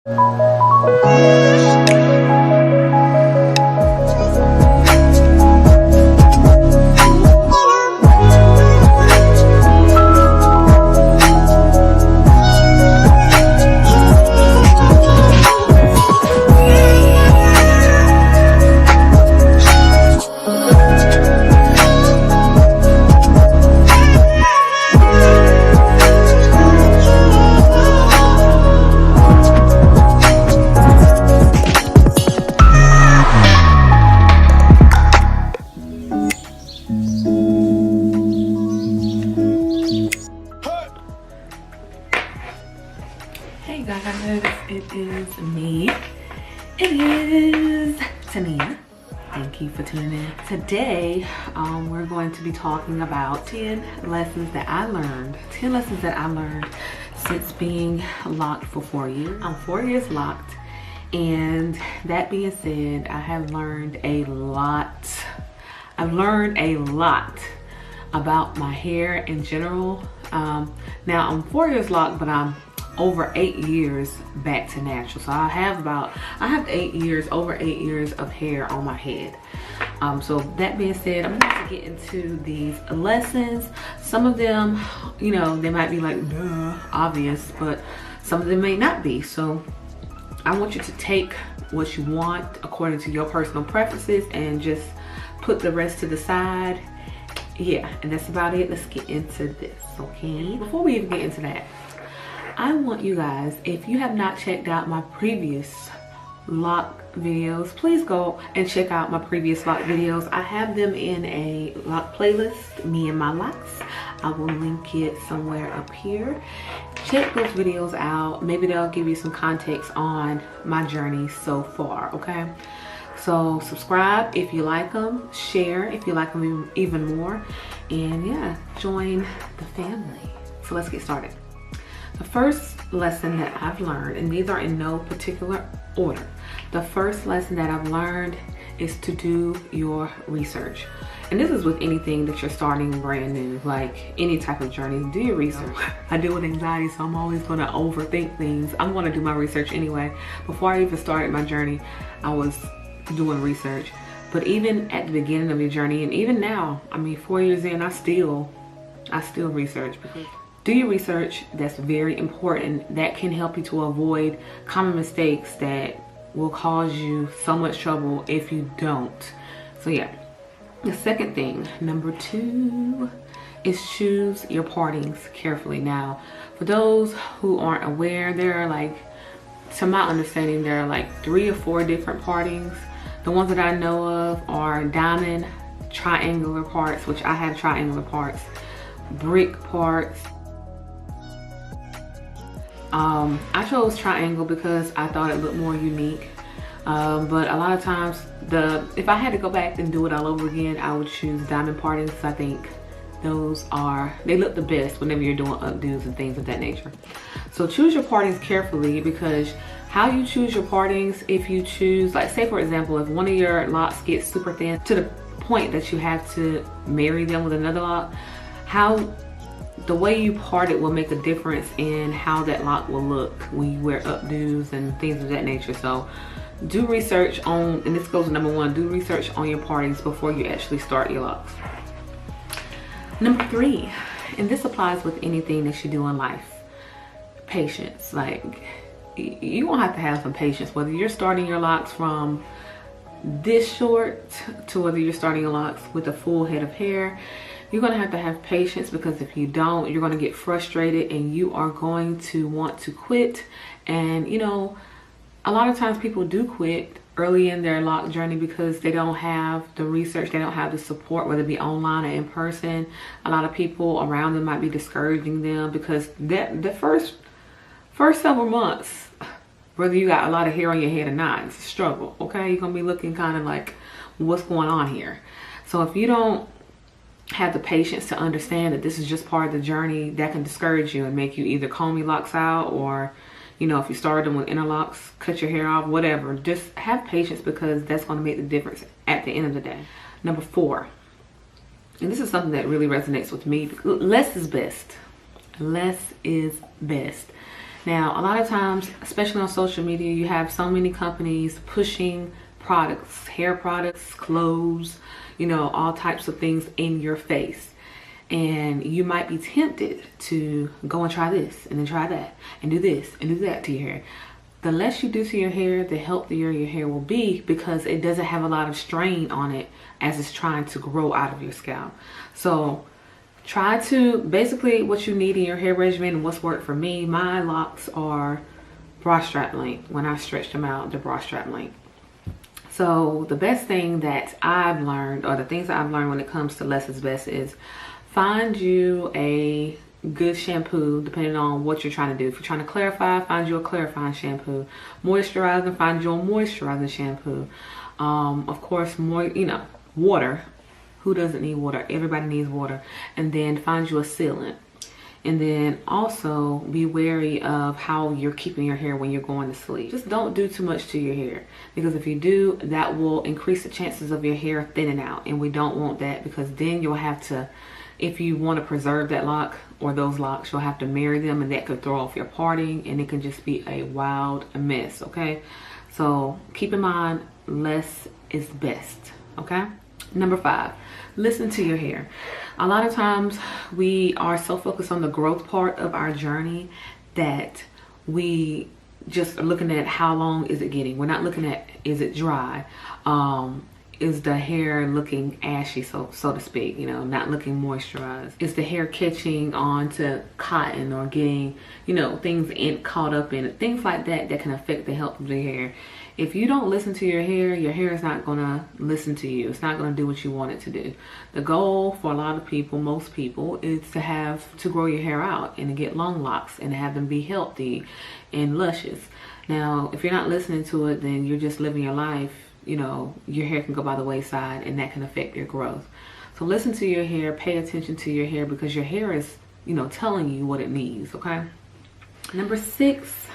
Hey guys, it is me. It is Tania. Thank you for tuning in. Today, we're going to be talking about 10 lessons that I learned. 10 lessons that I learned since being locked for 4 years. I'm 4 years locked, and that being said, I have learned a lot. I've learned a lot about my hair in general. Now I'm 4 years locked, but I'm over 8 years back to natural. So I have 8 years, over 8 years of hair on my head. So that being said, I'm going to get into these lessons. Some of them, you know, they might be like, duh, obvious, but some of them may not be. So I want you to take what you want according to your personal preferences and just put the rest to the side. Yeah, and that's about it. Let's get into this, okay? Before we even get into that, I want you guys, if you have not checked out my previous lock videos, please go and check out my previous lock videos. I have them in a lock playlist, me and my locks. I will link it somewhere up here. Check those videos out. Maybe they'll give you some context on my journey so far, okay? So subscribe if you like them, share if you like them even more, and yeah, join the family. So let's get started. The first lesson that I've learned, and these are in no particular order. The first lesson that I've learned is to do your research. And this is with anything that you're starting brand new, like any type of journey, do your research. I deal with anxiety, so I'm always gonna overthink things. I'm gonna do my research anyway. Before I even started my journey, I was doing research. But even at the beginning of your journey, and even now, I mean, 4 years in, I still research. Because do your research. That's very important. That can help you to avoid common mistakes that will cause you so much trouble if you don't. So yeah. The second thing, number 2, is choose your partings carefully. Now, for those who aren't aware, there are like, to my understanding, there are like 3 or 4 different partings. The ones that I know of are diamond, triangular parts, which I have triangular parts, brick parts. I chose triangle because I thought it looked more unique. But a lot of times, if I had to go back and do it all over again, I would choose diamond partings. I think they look the best whenever you're doing updos and things of that nature. So choose your partings carefully, because how you choose your partings, if you choose, like say for example, if one of your locks gets super thin to the point that you have to marry them with another lock, the way you part it will make a difference in how that lock will look when you wear updos and things of that nature. So do research on, and this goes to number 1, do research on your partings before you actually start your locks. Number 3, and this applies with anything that you do in life, patience. Like, you won't have to have some patience, whether you're starting your locks from this short to whether you're starting your locks with a full head of hair. You're going to have patience, because if you don't, you're going to get frustrated and you are going to want to quit. And you know, a lot of times people do quit early in their lock journey because they don't have the research, they don't have the support, whether it be online or in person. A lot of people around them might be discouraging them, because the first several months, whether you got a lot of hair on your head or not, it's a struggle, okay? You're gonna be looking kind of like, what's going on here? So if you don't have the patience to understand that this is just part of the journey, that can discourage you and make you either comb your locks out, or you know, if you started them with interlocks, cut your hair off, whatever. Just have patience, because that's going to make the difference at the end of the day. Number 4, and this is something that really resonates with me, less is best. Less is best. Now, a lot of times, especially on social media, you have so many companies pushing products, hair products, clothes, you know, all types of things in your face. And you might be tempted to go and try this and then try that and do this and do that to your hair. The less you do to your hair, the healthier your hair will be, because it doesn't have a lot of strain on it as it's trying to grow out of your scalp. So try to, basically what you need in your hair regimen and what's worked for me, my locks are bra strap length. When I stretch them out, they're bra strap length. So the best thing that I've learned, or the things that I've learned when it comes to less is best, is find you a good shampoo depending on what you're trying to do. If you're trying to clarify, find you a clarifying shampoo. Moisturizer, find you a moisturizing shampoo. Of course, more, you know, water. Who doesn't need water? Everybody needs water. And then find you a sealant. And then also be wary of how you're keeping your hair when you're going to sleep. Just don't do too much to your hair, because if you do, that will increase the chances of your hair thinning out, and we don't want that, because then you'll have to, if you want to preserve that lock or those locks, you'll have to marry them, and that could throw off your parting, and it can just be a wild mess. Okay, so keep in mind, less is best. Okay. Number 5, listen to your hair. A lot of times we are so focused on the growth part of our journey that we just are looking at how long is it getting. We're not looking at, is it dry? Is the hair looking ashy, so to speak, you know, not looking moisturized? Is the hair catching on to cotton or getting, you know, things caught up in it? Things like that that can affect the health of the hair. If you don't listen to your hair is not gonna listen to you. It's not gonna do what you want it to do. The goal for a lot of people, most people, is to grow your hair out and to get long locks and have them be healthy and luscious. Now, if you're not listening to it, then you're just living your life. You know, your hair can go by the wayside, and that can affect your growth. So listen to your hair, pay attention to your hair, because your hair is, you know, telling you what it needs. Okay. Number 6,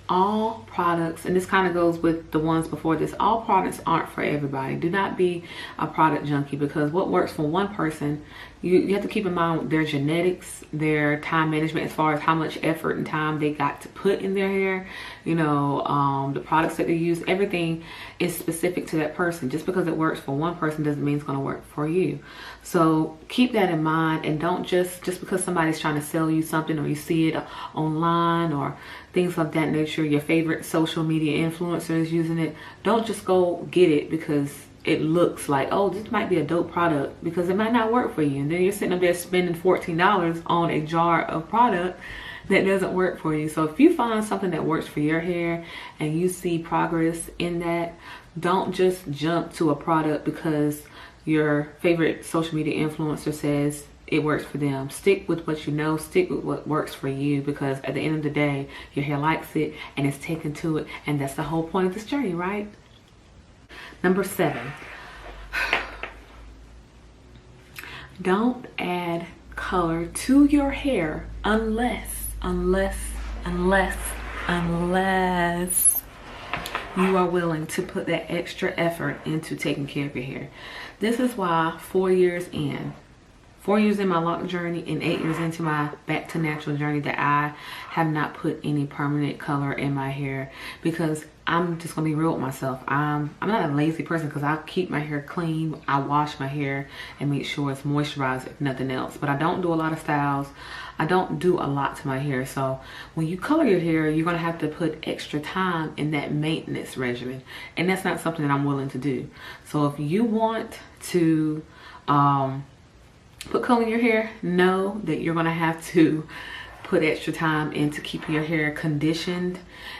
all products, and this kind of goes with the ones before this, all products aren't for everybody. Do not be a product junkie, because what works for one person, you have to keep in mind their genetics, their time management, as far as how much effort and time they got to put in their hair, you know, the products that they use, everything is specific to that person. Just because it works for one person doesn't mean it's going to work for you. So keep that in mind, and don't just because somebody's trying to sell you something, or you see it online or things of that nature, your favorite social media influencer is using it, don't just go get it because it looks like, oh, this might be a dope product, because it might not work for you. And then you're sitting up there spending $14 on a jar of product that doesn't work for you. So if you find something that works for your hair and you see progress in that, don't just jump to a product because your favorite social media influencer says it works for them. Stick with what you know, stick with what works for you, because at the end of the day, your hair likes it and it's taken to it, and that's the whole point of this journey, right? Number 7, don't add color to your hair unless you are willing to put that extra effort into taking care of your hair. This is why 4 years in my lock journey and 8 years into my back to natural journey, that I have not put any permanent color in my hair, because I'm just gonna be real with myself. I'm not a lazy person, because I keep my hair clean. I wash my hair and make sure it's moisturized, if nothing else. But I don't do a lot of styles. I don't do a lot to my hair. So when you color your hair, you're gonna have to put extra time in that maintenance regimen, and that's not something that I'm willing to do. So if you want to put color in your hair, know that you're gonna have to put extra time into keeping your hair conditioned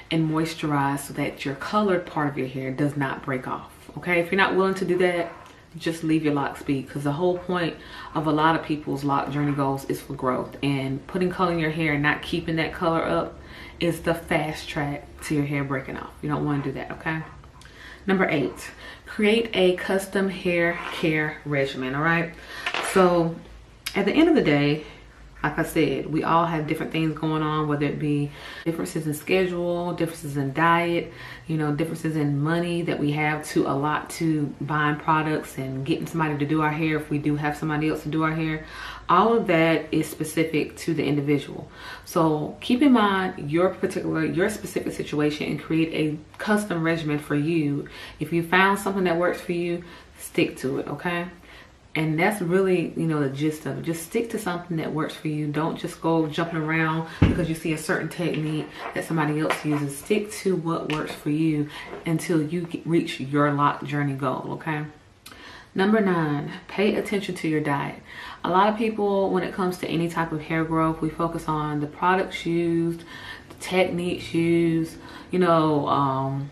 and moisturized, so that your colored part of your hair does not break off. Okay, if you're not willing to do that, just leave your locks be, because the whole point of a lot of people's lock journey goals is for growth, and putting color in your hair and not keeping that color up is the fast track to your hair breaking off. You don't want to do that. Okay. Number 8, create a custom hair care regimen. All right, so at the end of the day, Like I said, we all have different things going on, whether it be differences in schedule, differences in diet, you know, differences in money that we have to allot to buying products and getting somebody to do our hair if we do have somebody else to do our hair. All of that is specific to the individual. So keep in mind your specific situation and create a custom regimen for you. If you found something that works for you, stick to it, okay? And that's really, you know, the gist of it. Just stick to something that works for you. Don't just go jumping around because you see a certain technique that somebody else uses. Stick to what works for you until you reach your lock journey goal, okay? Number 9, pay attention to your diet. A lot of people, when it comes to any type of hair growth, we focus on the products used, the techniques used, you know,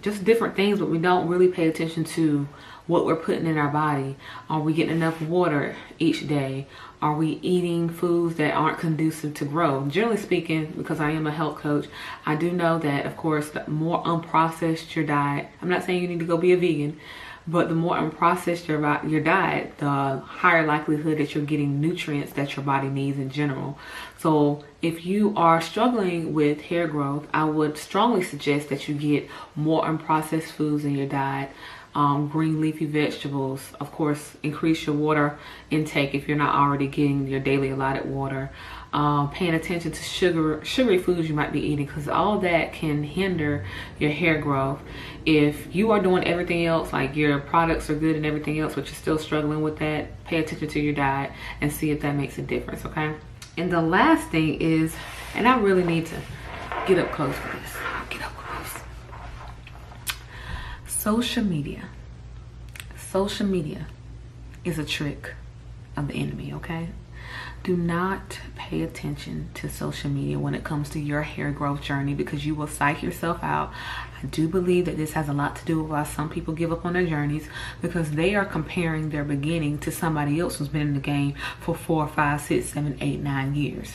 just different things, but we don't really pay attention to what we're putting in our body. Are we getting enough water each day? Are we eating foods that aren't conducive to growth? Generally speaking, because I am a health coach, I do know that, of course, the more unprocessed your diet, I'm not saying you need to go be a vegan, but the more unprocessed your diet, the higher likelihood that you're getting nutrients that your body needs in general. So if you are struggling with hair growth, I would strongly suggest that you get more unprocessed foods in your diet. Green leafy vegetables, of course, increase your water intake if you're not already getting your daily allotted water. Paying attention to sugary foods you might be eating, because all that can hinder your hair growth. If you are doing everything else, like your products are good and everything else, but you're still struggling with that, pay attention to your diet and see if that makes a difference, okay? And the last thing is, and I really need to get up close for this. Get up close. Social media. Social media is a trick of the enemy, okay? Do not pay attention to social media when it comes to your hair growth journey, because you will psych yourself out. I do believe that this has a lot to do with why some people give up on their journeys, because they are comparing their beginning to somebody else who's been in the game for 4, 5, 6, 7, 8, 9 years.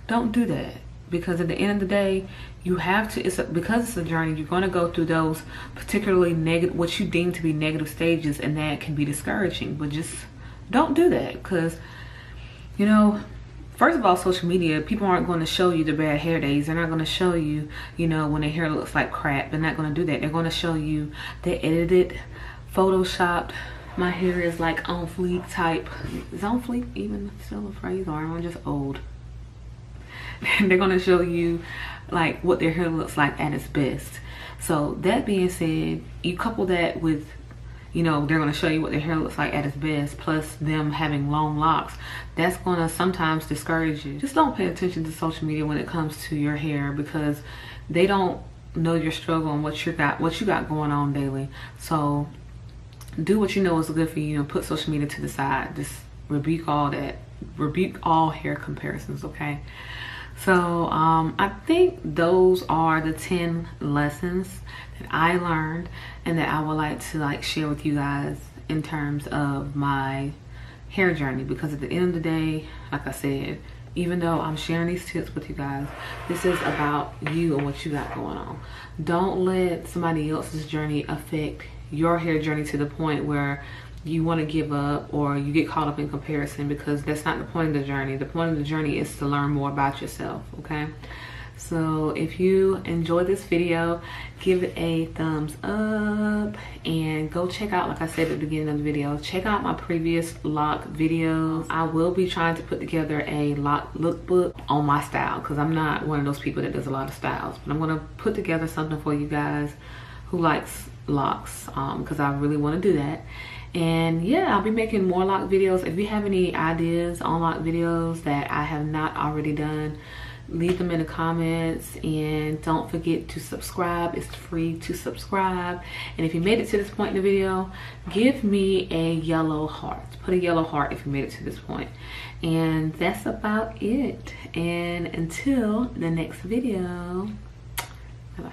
Don't do that, because at the end of the day, you have to, because it's a journey, you're going to go through those particularly negative, what you deem to be negative stages, and that can be discouraging. But just don't do that, because, you know, first of all, social media, people aren't going to show you the bad hair days. They're not going to show you, you know, when their hair looks like crap. They're not going to do that. They're going to show you the edited, photoshopped, my hair is like on fleek type. Is on fleek even still a phrase, or am I just old? They're going to show you like what their hair looks like at its best. So that being said, you couple that with, you know, they're going to show you what their hair looks like at its best, plus them having long locks. That's going to sometimes discourage you. Just don't pay attention to social media when it comes to your hair, because they don't know your struggle and what you got going on daily. So do what you know is good for you and put social media to the side. Just rebuke all that. Rebuke all hair comparisons, okay? So I think those are the 10 lessons that I learned and that I would like to share with you guys in terms of my hair journey, because at the end of the day, like I said, even though I'm sharing these tips with you guys, this is about you and what you got going on. Don't let somebody else's journey affect your hair journey to the point where you want to give up or you get caught up in comparison, because that's not the point of the journey. The point of the journey is to learn more about yourself, okay? So if you enjoyed this video, give it a thumbs up and go check out, like I said at the beginning of the video, check out my previous lock videos. I will be trying to put together a lock lookbook on my style, because I'm not one of those people that does a lot of styles, but I'm going to put together something for you guys who likes locks, because I really want to do that. And yeah, I'll be making more lock videos. If you have any ideas on lock videos that I have not already done, leave them in the comments, and don't forget to subscribe. It's free to subscribe. And if you made it to this point in the video, give me a yellow heart. Put a yellow heart if you made it to this point. And that's about it. And until the next video, bye-bye.